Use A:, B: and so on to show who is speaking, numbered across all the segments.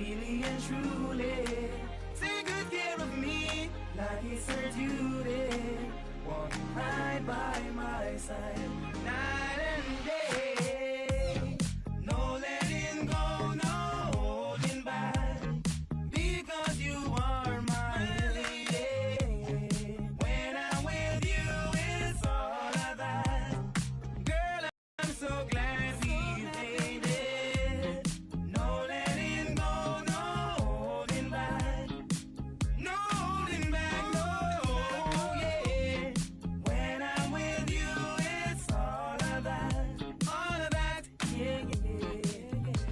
A: really and truly. Take good care of me like it's her duty. Want you right by my side, night and day. No letting go, no holding back, because you are my lady. When I'm with you, it's all of that. Girl, I'm so glad we made it. No letting go, no holding back. No holding back, no, yeah. When I'm with you, it's all of that, yeah, yeah, yeah.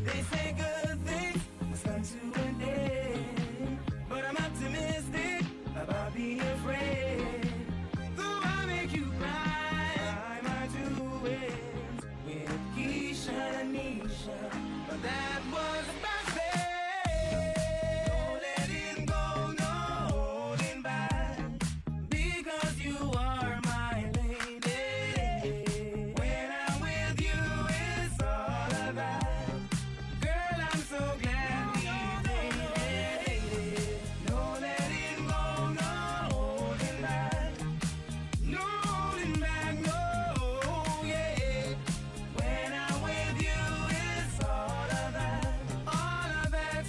A: They say good things must come to an end, but I'm optimistic about being afraid. Though I make you cry, my two ways with Keisha and Nisha, but that was back then. No letting go, no holding back, because you are my lady. When I'm with you, it's all of that. Girl, I'm so glad we made it. No letting go, no holding back. No holding back, no, yeah. When I'm with you, it's all of that,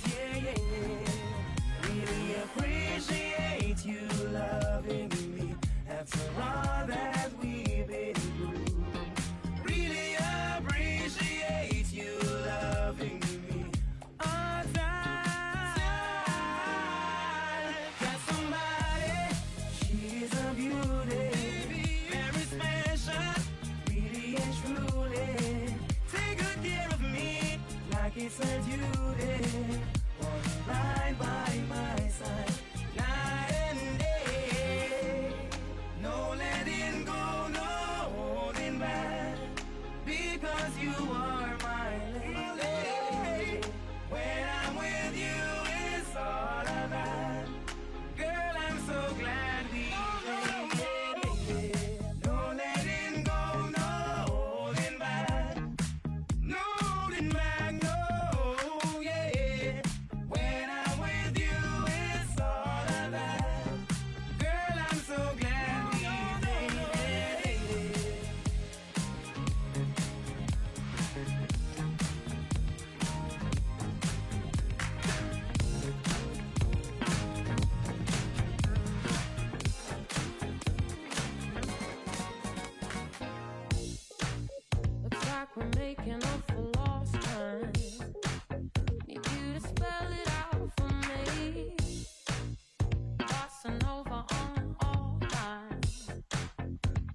A: yeah, yeah. Really appreciate you loving me after all that we've been through. Really appreciate you loving me all the time. Got somebody, she's a beauty, very special, really and truly. Take good care of me like it's her duty. Want you right by my side, night and day. No letting go, no holding back, because you are my lady. When I'm with you, it's all of that. Girl, I'm so glad we made it. No letting go, no holding back. No holding back, no, yeah. When I'm with you, it's all of that. Girl, I'm so glad we made it.
B: Looks like we're making up for lost time. Need you to spell it out for me. Crossing over on all lines.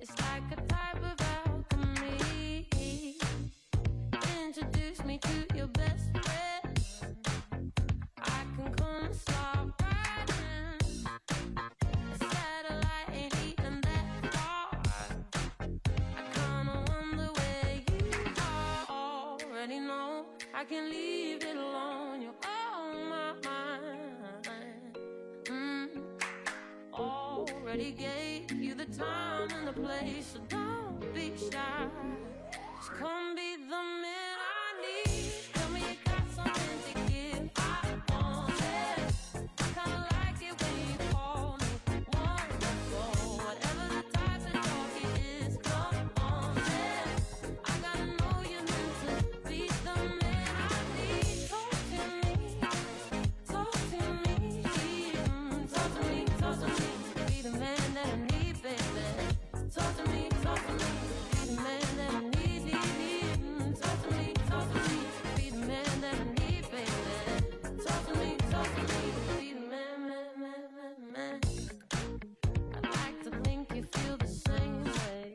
B: It's like a type of alchemy. Introduce me to your best friend. I can come and start riding. A satellite ain't even that far. I kinda wonder where you are. Already know I can leave it alone. You're on my mind. Already gave you the time and the place, so don't be shy. Just come be the man I need. Tell me you got something to give. I want it. I kinda like it when you call me wonderful. Whatever the type of talk it is, come on then. I gotta know you're meant to be the man I need. Talk to me, talk to me, talk to me, talk to me. Be the man that I need, baby. Talk to me, talk to me. Be the man that I need, need, need. Talk to me, talk to me. Be the man that I need, baby. Talk to me, talk to me. Be the man, man, man, man, man. I'd like to think you feel the same way,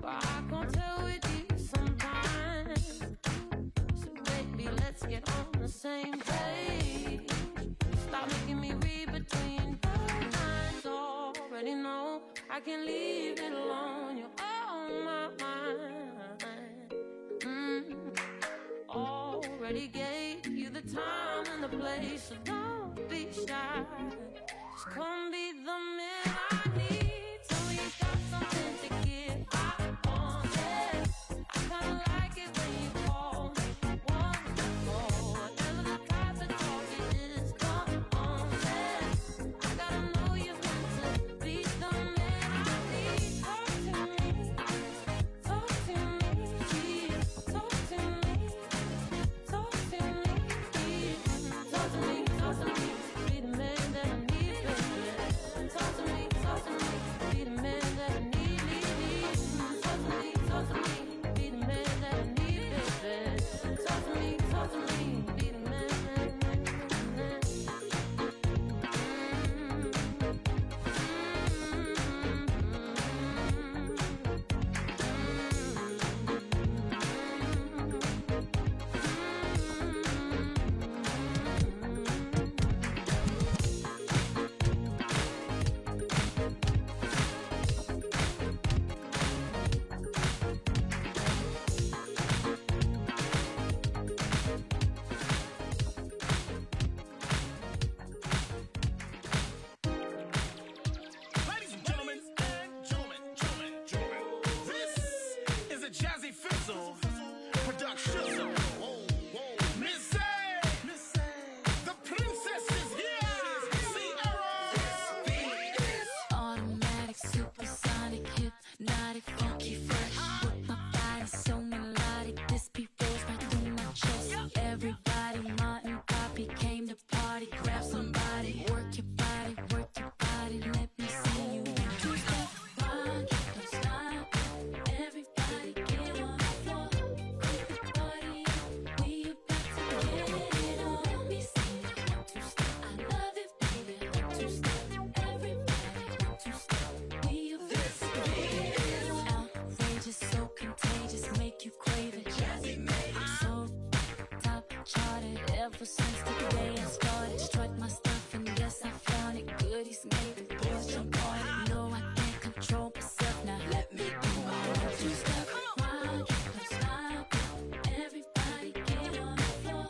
B: but I can't tell with you sometimes. So baby, let's get on the same page. Stop making me read between the lines. Already know I can leave it alone. You're on my mind. Already gave you the time and the place, so don't be shy. Just come be the man I need. Tell me you got something to give. I want it. I kinda like it when you call me wonderful. Whatever the type contagious, make you crave it. Jazzy made it. So top charted ever since the day I started. Struck my stuff and yes, I found it. Goodies made the boys jump on it. No, I can't control myself now. Let me do my own two-step. Rock, don't stop. Everybody get on the floor.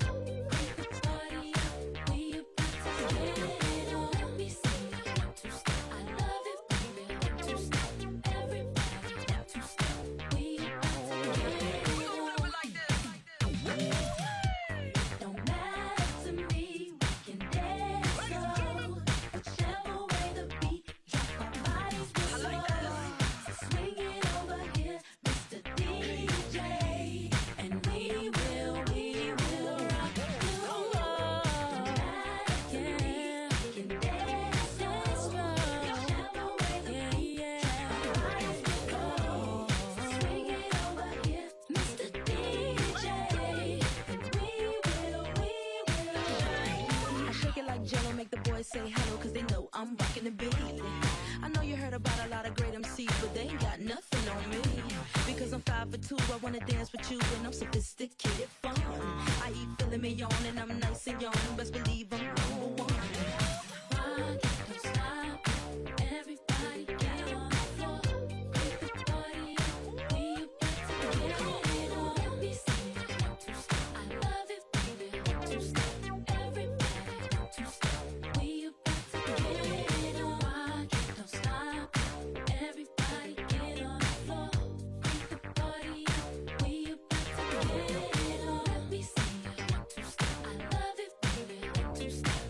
B: Crank the party up. We about to get it on. Let me see you one two-step. I love it, baby. One two-step. Everybody one two-step. We about to get it on. Don't matter to me, we can dance slow. Whichever way the beat drop, our bodies will flow. So swing it over here, Mr. DJ, and we will rock you. Don't matter to me, we can dance slow. Whichever way the beat drop, our bodies will flow. So swing it over here, Mr. DJ, and we will. I shake it like Jello, make the boys say hello, cause they know I'm rocking the beat. I know you heard about a lot of great MCs, but they ain't got nothing on me. Because I'm 5'2", I wanna dance with you, and I'm sophisticated fun. I eat filet mignon, and I'm nice and young, best believe I'm number one. Rock it, don't stop. Everybody get on the floor. Crank the party up. We about to get it on. Let me see you one two-step. I love it, baby. One two-step. Everybody one two-step. We about to get it on. Rock it, don't stop. Everybody get on the floor. Crank the party up. We about to get it on. Let me see you one two-step. I love it, baby. One two-step.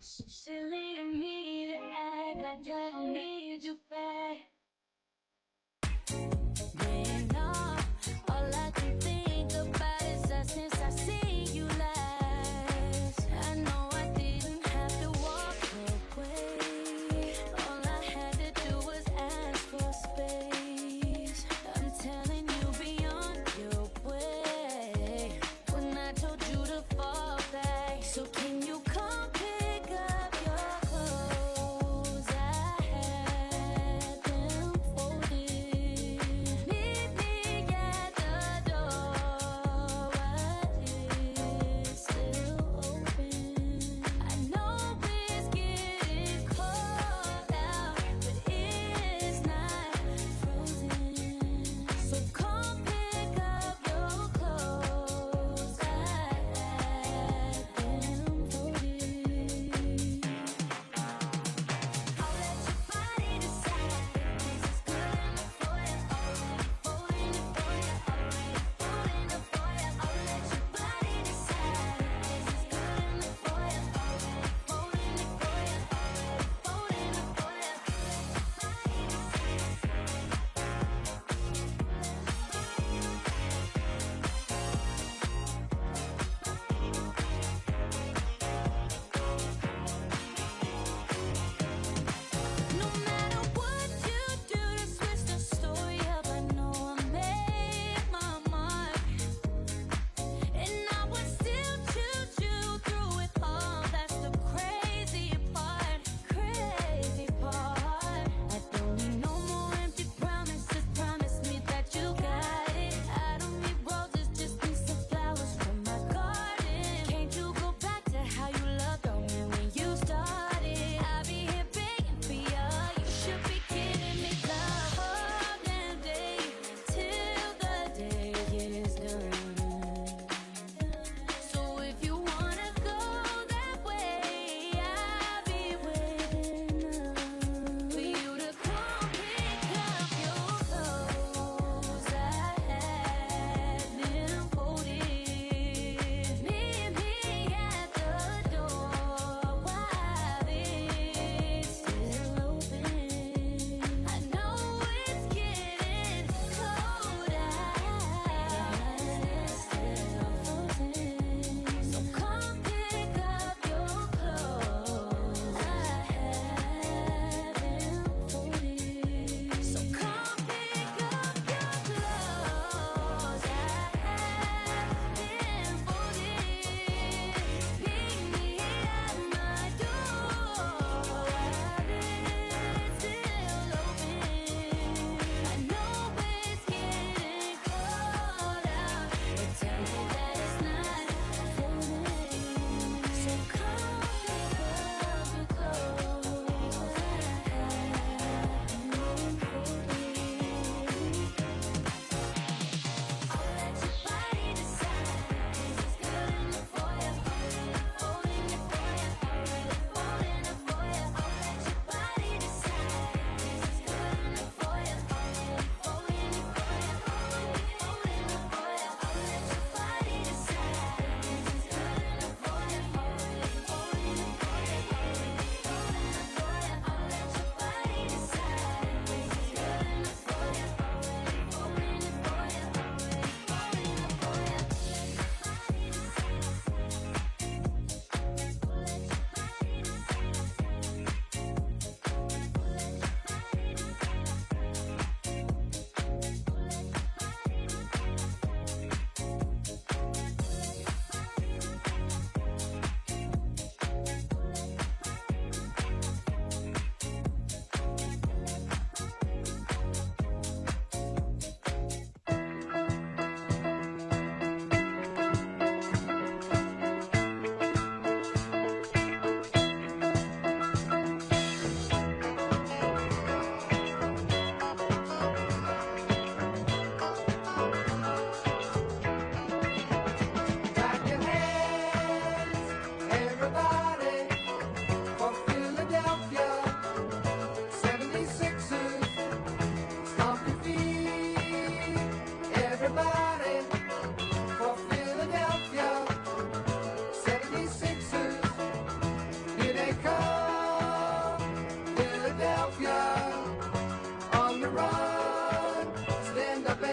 B: Silly of me to act like I don't need you back. Growing up, all I can think about is that since I seen you last. I know I didn't have to walk away. All I had to do was ask for space. I'm telling you be on your way. When I told you to fall back, so can you come pick up your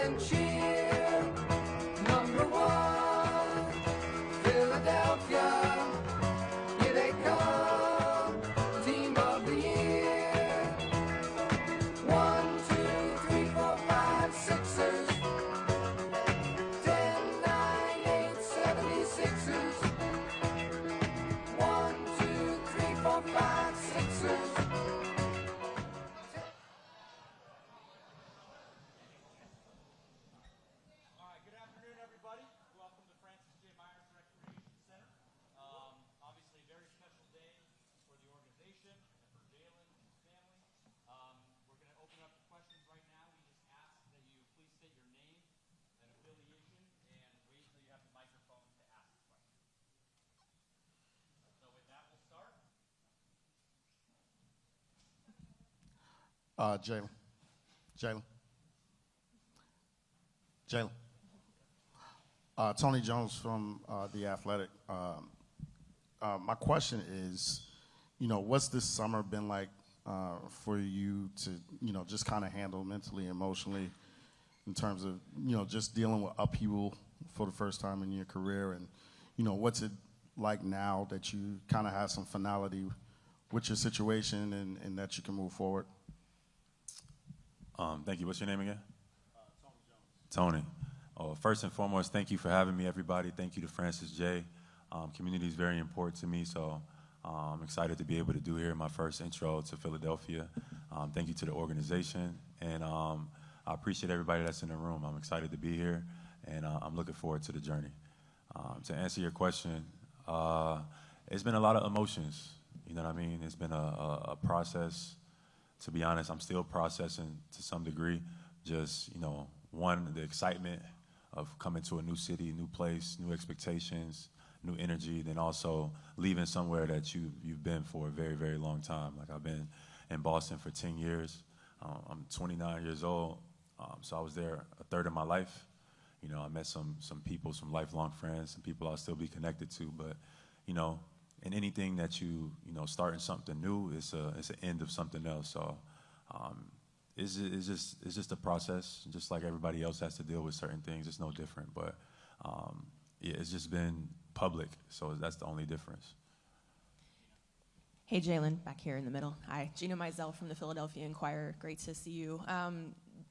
A: and cheer. Number one, Philadelphia. Here they come, team of the year. 1, 2, 3, 4, 5, Sixers. 10, 9, 8, 76ers. 1, 2, 3, 4, 5, Sixers.
C: All right, good afternoon, everybody. Welcome to Francis J. Myers Recreation Center. Obviously, a very special day for the organization and for Jaylen and his family. We're going to open up the questions right now. We just ask that you please state your name and affiliation and wait until you have the microphone to ask the question. So with that, we'll start.
D: Jaylen. Tony Jones from The Athletic. My question is, what's this summer been like for you to, just kind of handle mentally, emotionally, in terms of, just dealing with upheaval for the first time in your career? And, what's it like now that you kind of have some finality with your situation and that you can move forward?
E: Thank you. What's your name again? Tony Jones. Tony. First and foremost, thank you for having me, everybody. Thank you to Francis J. Community is very important to me, so I'm excited to be able to do here my first intro to Philadelphia. Thank you to the organization, and I appreciate everybody that's in the room. I'm excited to be here, and I'm looking forward to the journey. To answer your question, it's been a lot of emotions. You know what I mean? It's been a process. To be honest, I'm still processing to some degree. Just, one, the excitement of coming to a new city, new place, new expectations, new energy, then also leaving somewhere that you've been for a very, very long time. Like, I've been in Boston for 10 years. I'm 29 years old, so I was there a third of my life. I met some people, some lifelong friends, some people I'll still be connected to. But, in anything that starting something new, it's an end of something else. So it's just a process, just like everybody else has to deal with certain things. It's no different. But yeah, it's just been public, so that's the only difference.
F: Hey, Jaylen, back here in the middle. Hi, Gina Mizell from the Philadelphia Inquirer. Great to see you.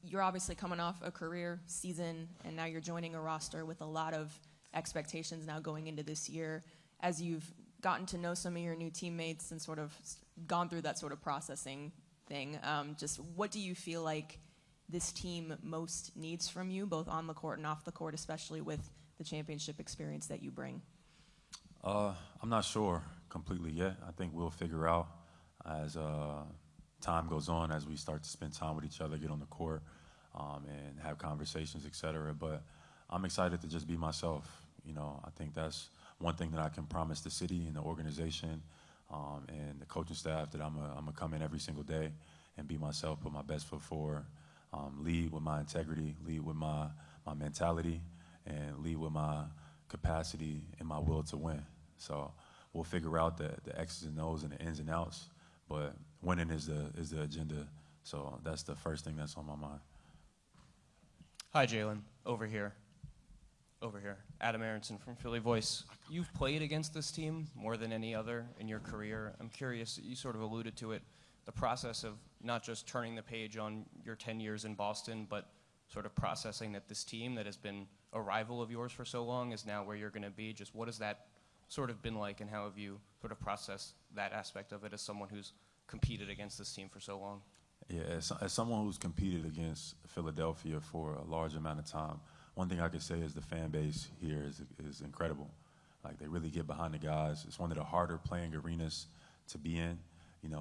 F: You're obviously coming off a career season, and now you're joining a roster with a lot of expectations now going into this year. As you've gotten to know some of your new teammates and sort of gone through that sort of processing thing, just what do you feel like this team most needs from you, both on the court and off the court, especially with the championship experience that you bring?
E: I'm not sure completely yet. I think we'll figure out as time goes on, as we start to spend time with each other, get on the court, and have conversations, etc. But I'm excited to just be myself. I think that's one thing that I can promise the city and the organization and the coaching staff, that I'm gonna come in every single day and be myself, put my best foot forward, lead with my integrity, lead with my mentality, and lead with my capacity and my will to win. So we'll figure out the X's and O's and the ins and outs, but winning is the agenda. So that's the first thing that's on my mind.
G: Hi, Jaylen. Over here. Adam Aronson from Philly Voice. You've played against this team more than any other in your career. I'm curious, you sort of alluded to it, the process of not just turning the page on your 10 years in Boston, but sort of processing that this team that has been a rival of yours for so long is now where you're going to be. Just what has that sort of been like, and how have you sort of processed that aspect of it as someone who's competed against this team for so long?
E: Yeah, as someone who's competed against Philadelphia for a large amount of time, one thing I could say is the fan base here is incredible. Like, they really get behind the guys. It's one of the harder playing arenas to be in,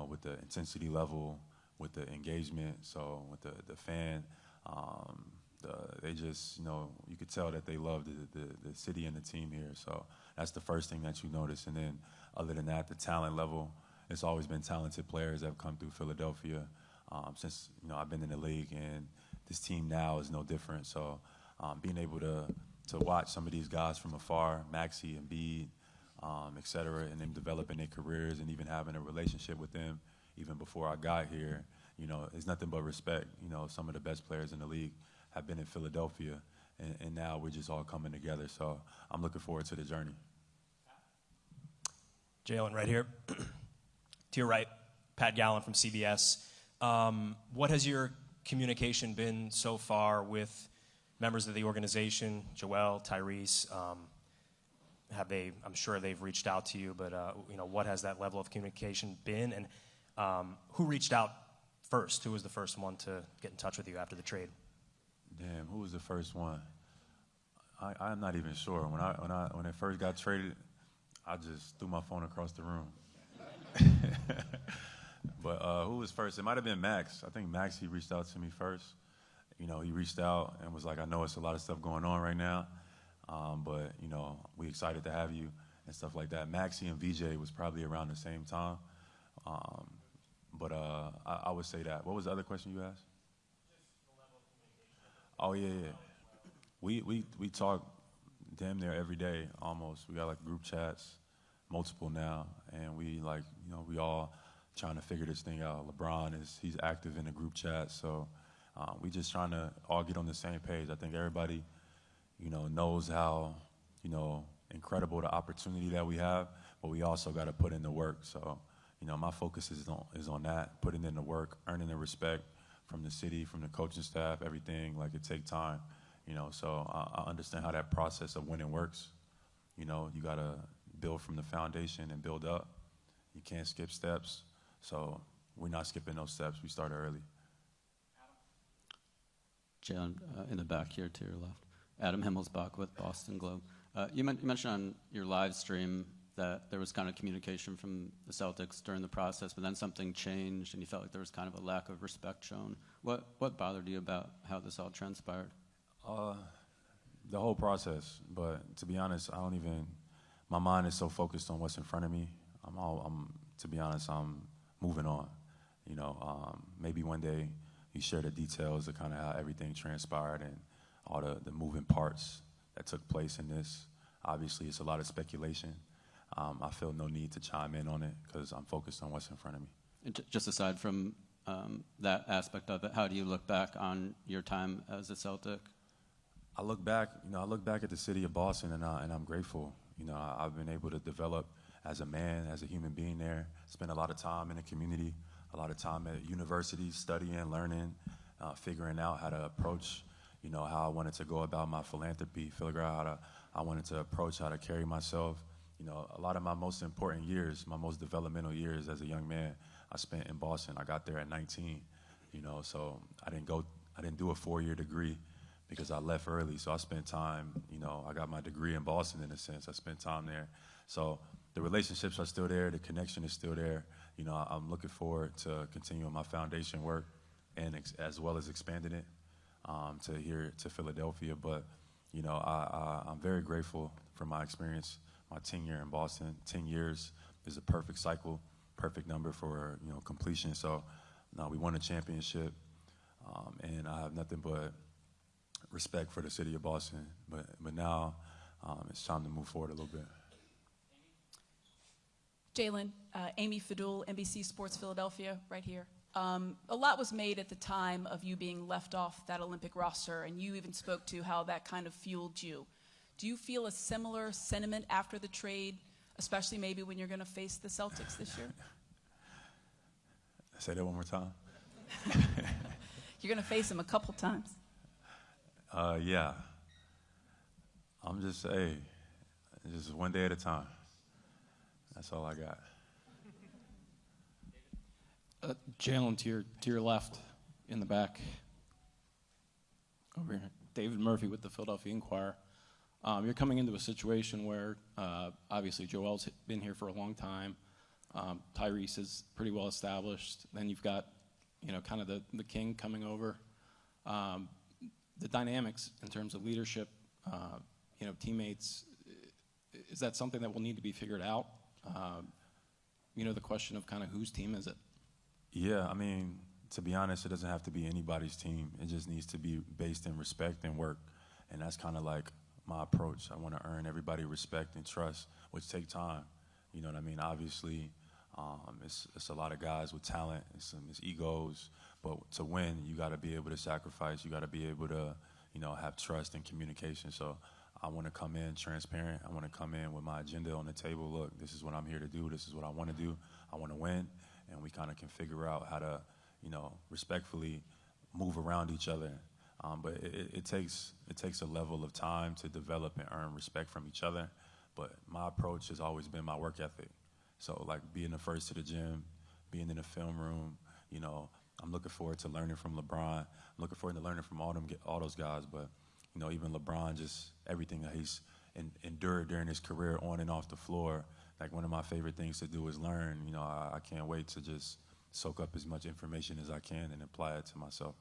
E: with the intensity level, with the engagement. So with the fan, they just, you could tell that they love the city and the team here. So that's the first thing that you notice. And then other than that, the talent level, it's always been talented players that have come through Philadelphia since, I've been in the league, and this team now is no different. So being able to watch some of these guys from afar, Maxey, Embiid, et cetera, and them developing their careers and even having a relationship with them even before I got here, it's nothing but respect. Some of the best players in the league have been in Philadelphia, and now we're just all coming together. So I'm looking forward to the journey.
H: Jaylen, right here. To your right, Pat Gallen from CBS. What has your communication been so far with members of the organization, Joel, Tyrese? I'm sure they've reached out to you, but what has that level of communication been? And who reached out first? Who was the first one to get in touch with you after the trade?
E: Damn, who was the first one? I'm not even sure. When it first got traded, I just threw my phone across the room. But who was first? It might have been Max. I think Max, he reached out to me first. He reached out and was like, I know it's a lot of stuff going on right now, but, we excited to have you and stuff like that. Maxie and VJ was probably around the same time. But I would say that. What was the other question you asked? Oh, yeah. We talk damn near every day almost. We got like group chats, multiple now, and we we all trying to figure this thing out. LeBron he's active in the group chat, so we just trying to all get on the same page. I think everybody, knows how, incredible the opportunity that we have, but we also got to put in the work. So, my focus is on that, putting in the work, earning the respect from the city, from the coaching staff, everything. Like, it takes time, So I understand how that process of winning works. You got to build from the foundation and build up. You can't skip steps. So we're not skipping those steps. We started early.
I: Jaylen, in the back here to your left. Adam Himmelsbach with Boston Globe. You mentioned on your live stream that there was kind of communication from the Celtics during the process, but then something changed and you felt like there was kind of a lack of respect shown. What bothered you about how this all transpired?
E: The whole process. But to be honest, my mind is so focused on what's in front of me. To be honest, I'm moving on. Maybe one day you share the details of kind of how everything transpired and all the moving parts that took place in this. Obviously, it's a lot of speculation. I feel no need to chime in on it because I'm focused on what's in front of me.
I: And just aside from that aspect of it, how do you look back on your time as a Celtic?
E: I look back at the city of Boston, and I'm grateful. I've been able to develop as a man, as a human being there, spend a lot of time in the community, a lot of time at universities, studying, learning, figuring out how to approach, how I wanted to go about my philanthropy, figure out how I wanted to approach, how to carry myself. A lot of my most important years, my most developmental years as a young man, I spent in Boston. I got there at 19, so I didn't do a 4-year degree because I left early. So I spent time, I got my degree in Boston in a sense. I spent time there. So the relationships are still there. The connection is still there. I'm looking forward to continuing my foundation work and as well as expanding it to Philadelphia. But, I'm very grateful for my experience, my tenure in Boston. 10 years is a perfect cycle, perfect number for, completion. So now we won a championship, and I have nothing but respect for the city of Boston. But now it's time to move forward a little bit.
J: Jaylen, Amy Fadul, NBC Sports Philadelphia, right here. A lot was made at the time of you being left off that Olympic roster, and you even spoke to how that kind of fueled you. Do you feel a similar sentiment after the trade, especially maybe when you're going to face the Celtics this year?
E: Say that one more time.
J: You're going to face them a couple times.
E: Yeah. I'm just one day at a time. That's all I got.
K: Jaylen, to your left, in the back, over here. David Murphy with the Philadelphia Inquirer. You're coming into a situation where obviously Joel's been here for a long time. Tyrese is pretty well established. Then you've got, kind of the king coming over. The dynamics in terms of leadership, teammates, is that something that will need to be figured out? The question of kind of whose team is it?
E: Yeah, to be honest, it doesn't have to be anybody's team. It just needs to be based in respect and work. And that's kind of like my approach. I want to earn everybody respect and trust, which take time. You know what I mean? Obviously, It's a lot of guys with talent, it's egos, but to win, you got to be able to sacrifice. You got to be able to, have trust and communication. So I want to come in transparent. I want to come in with my agenda on the table. Look, this is what I'm here to do. This is what I want to do. I want to win, and we kind of can figure out how to, respectfully move around each other. But it takes a level of time to develop and earn respect from each other. But my approach has always been my work ethic. So like being the first to the gym, being in the film room, I'm looking forward to learning from LeBron. I'm looking forward to learning from all those guys. But even LeBron, just everything that he's endured during his career on and off the floor. Like one of my favorite things to do is learn. I can't wait to just soak up as much information as I can and apply it to myself.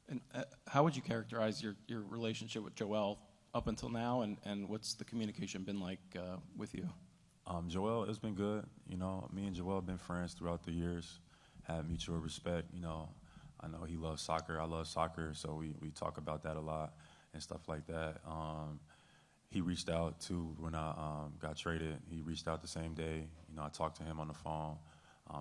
K: And how would you characterize your relationship with Joel up until now, and what's the communication been like with you?
E: Joel, it's been good. Me and Joel have been friends throughout the years, had mutual respect. I know he loves soccer. I love soccer, so we talk about that a lot and stuff like that. He reached out too when I got traded. He reached out the same day. I talked to him on the phone.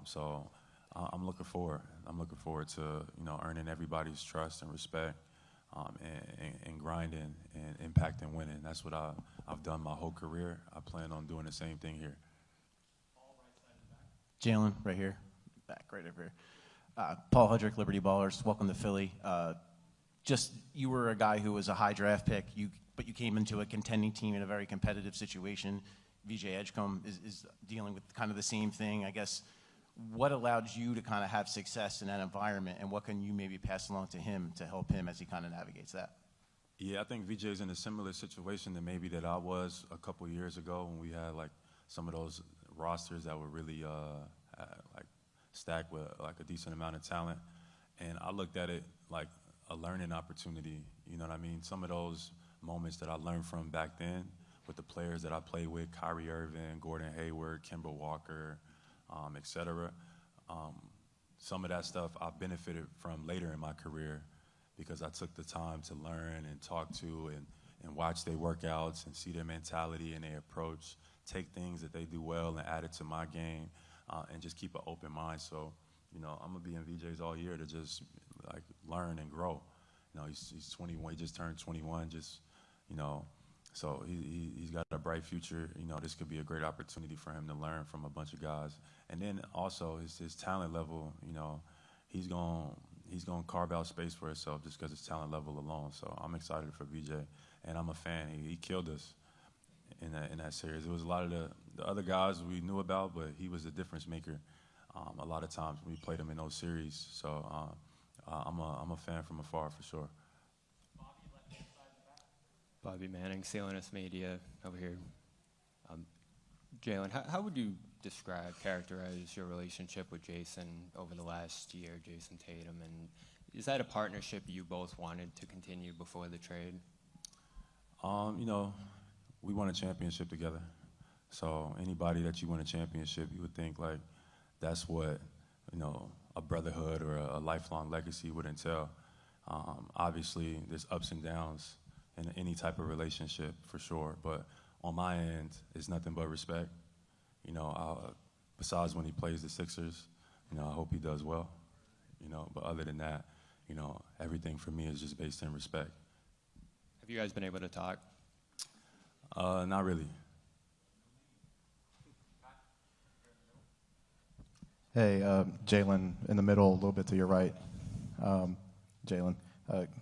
E: So I'm looking forward. I'm looking forward to earning everybody's trust and respect, and grinding and impacting winning. That's what I've done my whole career. I plan on doing the same thing here.
L: Jaylen, right here, back right over here. Paul Hudrick, Liberty Ballers. Welcome to Philly. You were a guy who was a high draft pick, but you came into a contending team in a very competitive situation. VJ Edgecombe is dealing with kind of the same thing, I guess. What allowed you to kind of have success in that environment, and what can you maybe pass along to him to help him as he kind of navigates that?
E: Yeah, I think VJ's in a similar situation than maybe that I was a couple years ago when we had like some of those rosters that were really like stacked with like a decent amount of talent. And I looked at it like a learning opportunity, you know what I mean? Some of those moments that I learned from back then with the players that I played with, Kyrie Irving, Gordon Hayward, Kemba Walker, et cetera. Some of that stuff I benefited from later in my career because I took the time to learn and talk to and watch their workouts and see their mentality and their approach, take things that they do well and add it to my game, and just keep an open mind. So, I'm going to be in VJ's all year to just like learn and grow. He's 21, he just turned 21, so he's got a bright future. This could be a great opportunity for him to learn from a bunch of guys. And then also his talent level, he's going to carve out space for himself just because his talent level alone. So I'm excited for VJ, and I'm a fan. He killed us in that series. It was a lot of the other guys we knew about, but he was a difference maker a lot of times when we played him in those series. So I'm a fan from afar for sure.
M: Bobby Manning, CLNS Media, over here. Jaylen, how would you characterize your relationship with Jason over the last year, Jason Tatum? And is that a partnership you both wanted to continue before the trade?
E: We won a championship together. So anybody that you win a championship, you would think like that's what, a brotherhood or a lifelong legacy would entail. Obviously, there's ups and downs in any type of relationship, for sure. But on my end, it's nothing but respect. Besides when he plays the Sixers, I hope he does well. But other than that, everything for me is just based in respect.
M: Have you guys been able to talk?
E: Not really.
L: Hey, Jaylen, in the middle, a little bit to your right. Jaylen,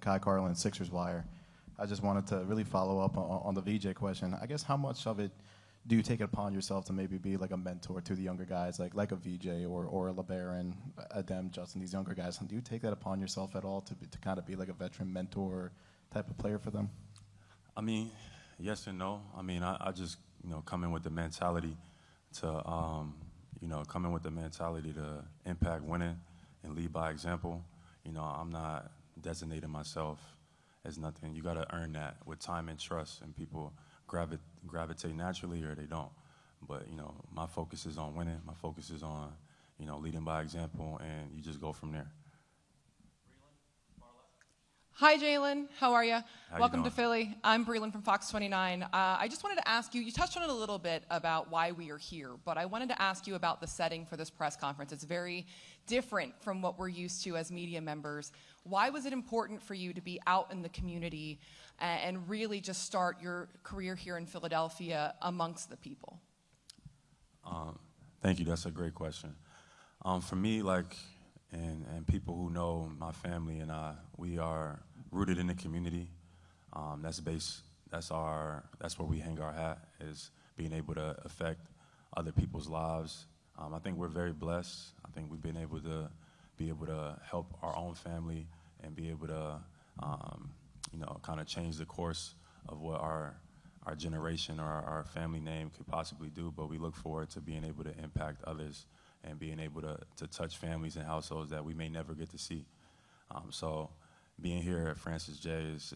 L: Kai Carlin, Sixers Wire. I just wanted to really follow up on the VJ question. I guess how much of it do you take it upon yourself to maybe be like a mentor to the younger guys, like a VJ or a LeBaron, Adem, Justin, these younger guys? Do you take that upon yourself at all to kind of be like a veteran mentor type of player for them?
E: I mean, yes and no. I mean, I just, come in with the mentality to, impact winning and lead by example. I'm not designating myself as nothing. You got to earn that with time and trust, and people gravitate naturally or they don't. But, my focus is on winning. My focus is on, leading by example, and you just go from there.
F: Hi, Jaylen. How are you? Welcome to
E: doing?
F: Philly. I'm Breland from Fox 29. I just wanted to ask you, you touched on it a little bit about why we are here, but I wanted to ask you about the setting for this press conference. It's very different from what we're used to as media members. Why was it important for you to be out in the community and really just start your career here in Philadelphia amongst the people?
E: Thank you. That's a great question. For me, and people who know my family and I, we are rooted in the community. That's where we hang our hat, is being able to affect other people's lives. I think we're very blessed. I think we've been able to help our own family and be able to, kind of change the course of what our generation or our family name could possibly do. But we look forward to being able to impact others and being able to touch families and households that we may never get to see. So being here at Francis J is,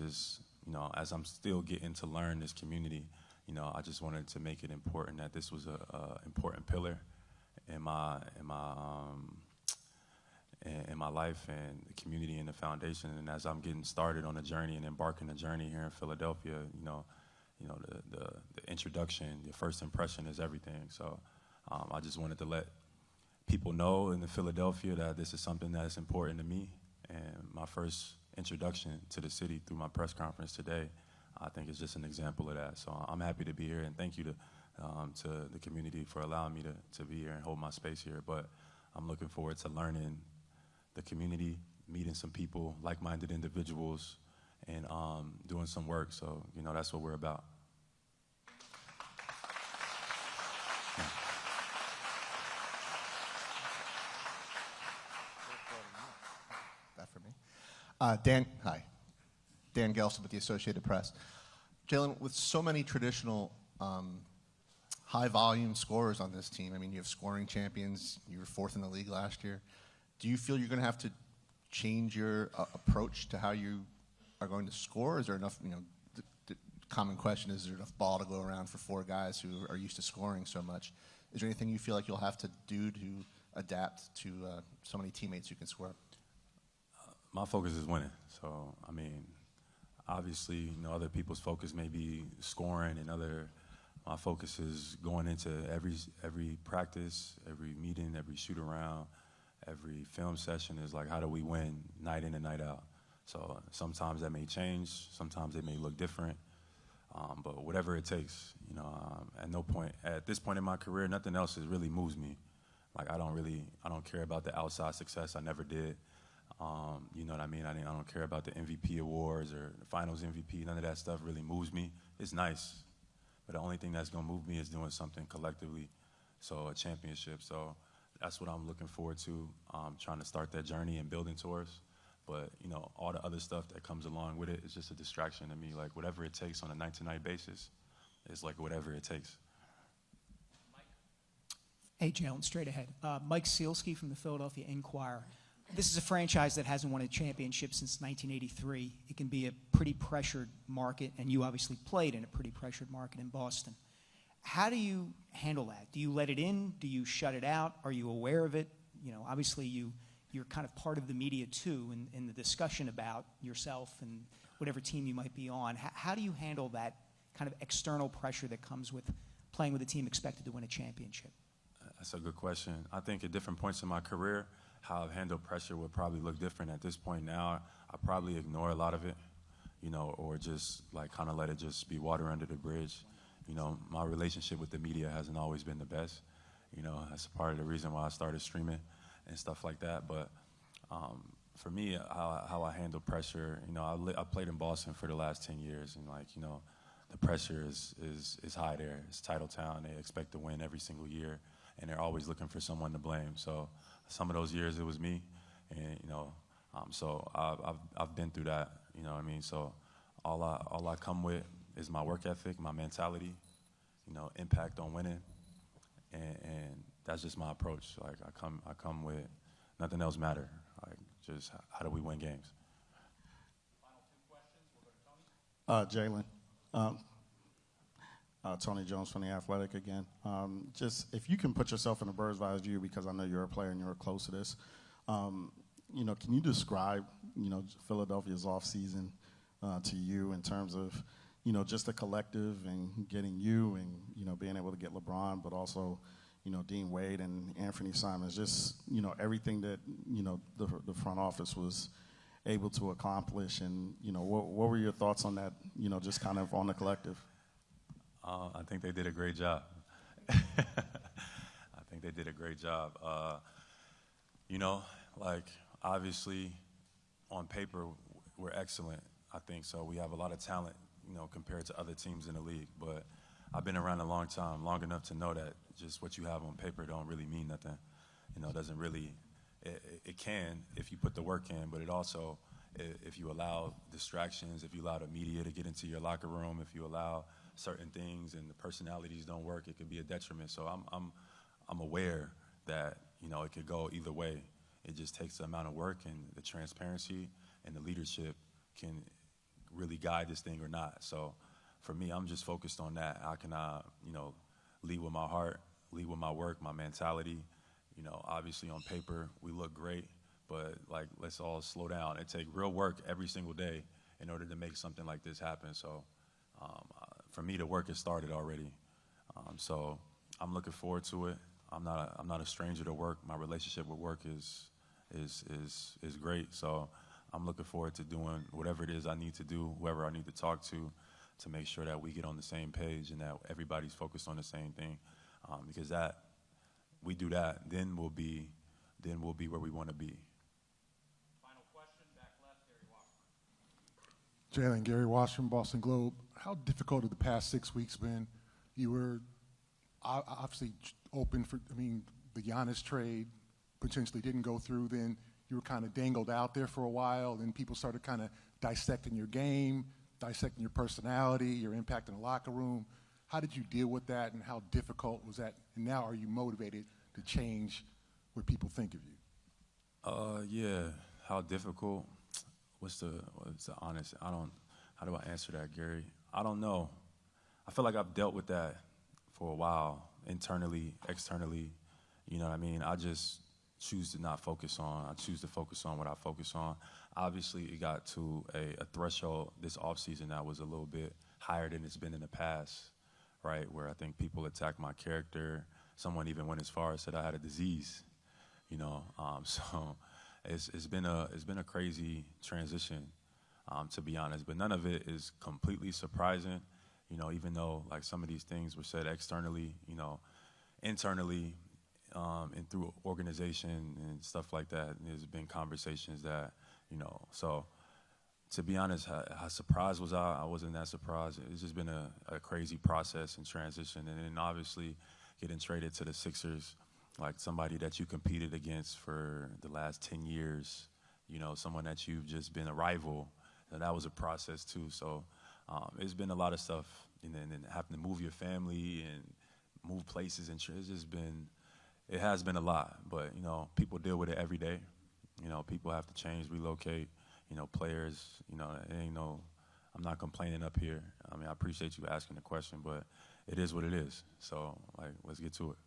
E: as I'm still getting to learn this community, I just wanted to make it important that this was a important pillar in my life and the community and the foundation. And as I'm getting started on a journey and embarking a journey here in Philadelphia, the introduction, the first impression is everything. So I just wanted to let people know in Philadelphia that this is something that is important to me. And my first introduction to the city through my press conference today, I think is just an example of that. So I'm happy to be here, and thank you to the community for allowing me to be here and hold my space here. But I'm looking forward to learning the community, meeting some people, like-minded individuals, and doing some work. So, that's what we're about.
N: Dan, hi. Dan Gelson with the Associated Press. Jaylen, with so many traditional high-volume scorers on this team, I mean, you have scoring champions. You were fourth in the league last year. Do you feel you're going to have to change your approach to how you are going to score? Is there enough, the common question is there enough ball to go around for four guys who are used to scoring so much? Is there anything you feel like you'll have to do to adapt to so many teammates who can score?
E: My focus is winning. So, I mean, obviously, other people's focus may be scoring, and my focus is going into every practice, every meeting, every shoot around, every film session is like, how do we win night in and night out? So sometimes that may change, sometimes it may look different, but whatever it takes, at this point in my career, nothing else really moves me. Like, I don't care about the outside success. I never did. You know what I mean? I don't care about the MVP awards or the finals MVP. None of that stuff really moves me. It's nice, but the only thing that's going to move me is doing something collectively, so a championship. So that's what I'm looking forward to, trying to start that journey and building towards. But, all the other stuff that comes along with it is just a distraction to me. Like, whatever it takes on a night-to-night basis is like whatever it takes.
O: Hey, Jaylen, straight ahead. Mike Sealski from the Philadelphia Inquirer. This is a franchise that hasn't won a championship since 1983. It can be a pretty pressured market, and you obviously played in a pretty pressured market in Boston. How do you handle that? Do you let it in? Do you shut it out? Are you aware of it? Obviously you're kind of part of the media too in the discussion about yourself and whatever team you might be on. How do you handle that kind of external pressure that comes with playing with a team expected to win a championship?
E: That's a good question. I think at different points in my career, how I've handled pressure would probably look different. At this point now, I probably ignore a lot of it, or just kind of let it just be water under the bridge. My relationship with the media hasn't always been the best. That's part of the reason why I started streaming and stuff like that. But for me, how I handle pressure, I played in Boston for the last 10 years, and the pressure is high there. It's title town. They expect to win every single year, and they're always looking for someone to blame. So some of those years it was me, and so I've been through that. You know what I mean? So all I come with is my work ethic, my mentality, impact on winning, and that's just my approach. Like, I come with nothing else matter. Like, just how do we win games?
C: Final two questions. We'll go to Tony.
D: Jaylen. Tony Jones from The Athletic again. Just if you can put yourself in a bird's eye view, because I know you're a player and you're close to this. can you describe, Philadelphia's offseason to you in terms of, just the collective and getting you and, being able to get LeBron, but also, Dean Wade and Anthony Simons, just, everything that, the front office was able to accomplish. And, what were your thoughts on that, just kind of on the collective?
E: I think they did a great job. I think they did a great job. Obviously, on paper, we're excellent, I think. So we have a lot of talent, compared to other teams in the league. But I've been around a long time, long enough to know that just what you have on paper don't really mean nothing. It doesn't really, it can if you put the work in, but it also, if you allow distractions, if you allow the media to get into your locker room, if you allow certain things and the personalities don't work, it could be a detriment. So I'm aware that, it could go either way. It just takes the amount of work and the transparency and the leadership can really guide this thing or not. So for me, I'm just focused on that. How can I, lead with my heart, lead with my work, my mentality. Obviously on paper, we look great, but let's all slow down. It takes real work every single day in order to make something like this happen. So for me, the work has started already. So I'm looking forward to it. I'm not a stranger to work. My relationship with work is great. So I'm looking forward to doing whatever it is I need to do, whoever I need to talk to make sure that we get on the same page and that everybody's focused on the same thing. Because we do that, then we'll be where we want to be.
C: Final question, back left, Gary Washburn.
P: Jaylen, Gary Washburn, Boston Globe. How difficult have the past 6 weeks been? You were obviously open for, the Giannis trade potentially didn't go through. Then you were kind of dangled out there for a while. Then people started kind of dissecting your game, dissecting your personality, your impact in the locker room. How did you deal with that, and how difficult was that? And now are you motivated to change what people think of you?
E: Yeah, how difficult? What's the honest? How do I answer that, Gary? I don't know. I feel like I've dealt with that for a while, internally, externally. You know what I mean? I just choose to not focus on. I choose to focus on what I focus on. Obviously, it got to a threshold this offseason that was a little bit higher than it's been in the past, right? Where I think people attacked my character. Someone even went as far as said I had a disease, So it's been a crazy transition, to be honest. But none of it is completely surprising, even though some of these things were said externally, internally, and through organization and stuff like that. And there's been conversations that, so to be honest, how surprised was I? I wasn't that surprised. It's just been a crazy process and transition. And then obviously getting traded to the Sixers, like somebody that you competed against for the last 10 years, someone that you've just been a rival. And that was a process too. So it's been a lot of stuff. And then having to move your family and move places. And it has been a lot. But, people deal with it every day. People have to change, relocate. Players, it ain't I'm not complaining up here. I appreciate you asking the question, but it is what it is. So, let's get to it.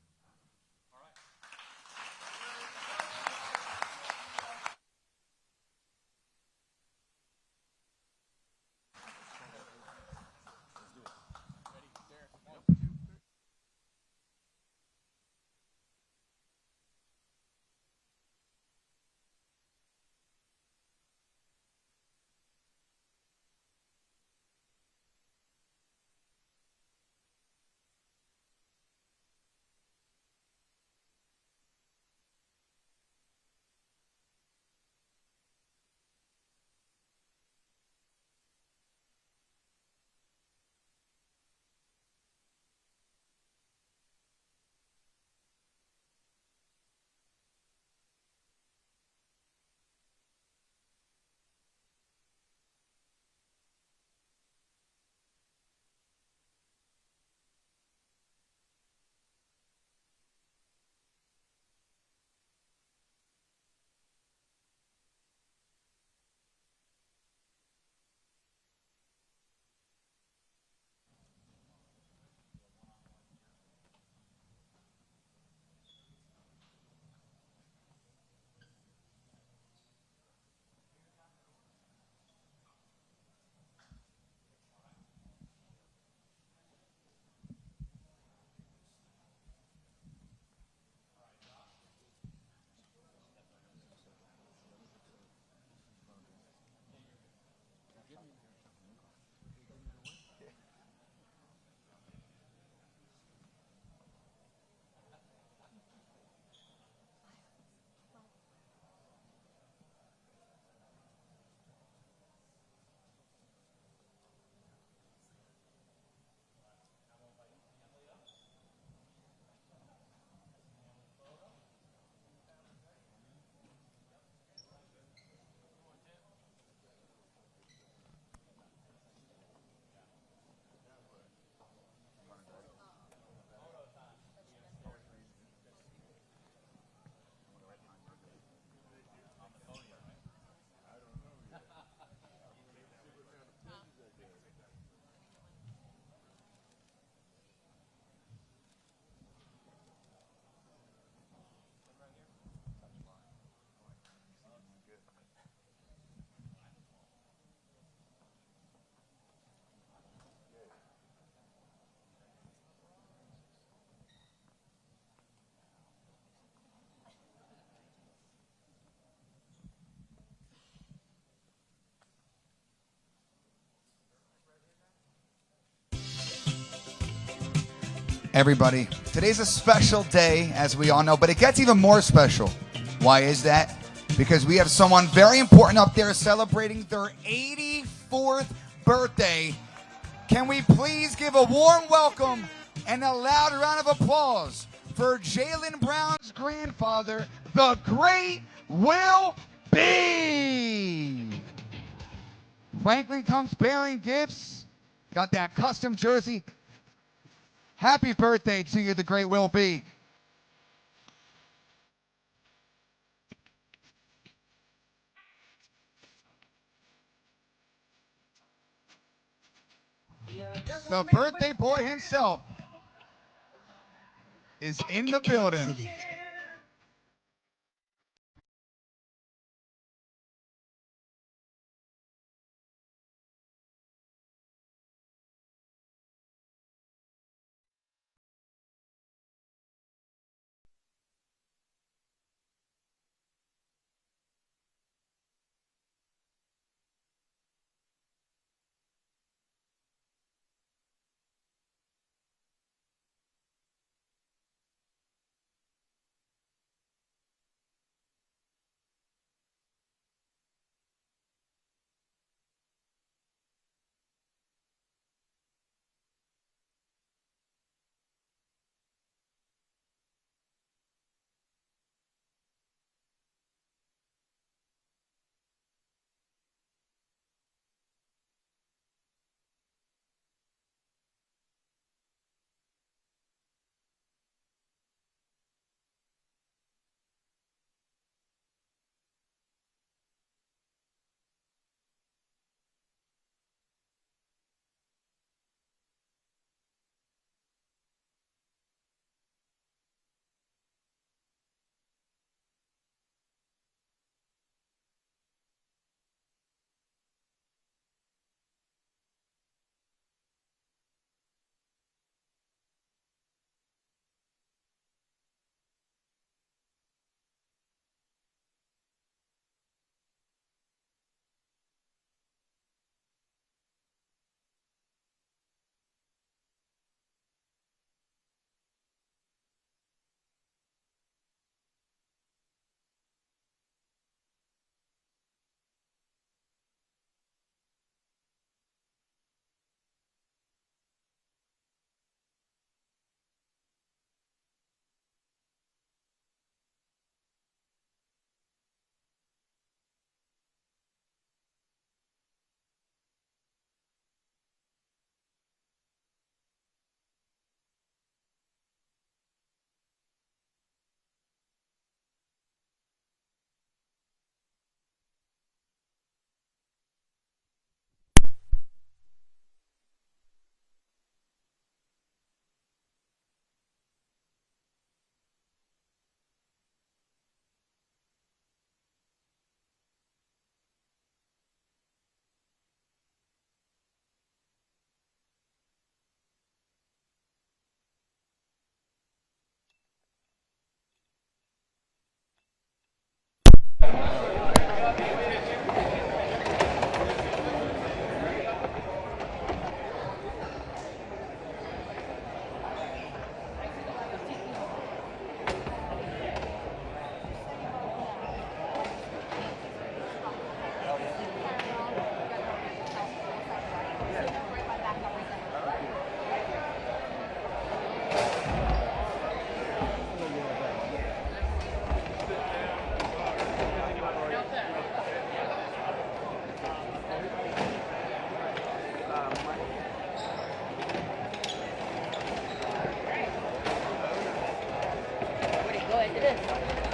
Q: everybody. Today's a special day, as we all know, but it gets even more special. Why is that? Because we have someone very important up there celebrating their 84th birthday. Can we please give a warm welcome and a loud round of applause for Jaylen Brown's grandfather, the great Will B. Franklin comes bearing gifts. Got that custom jersey. Happy birthday to you, the great Will B. The birthday boy himself is in the building.
R: Go ahead, it is.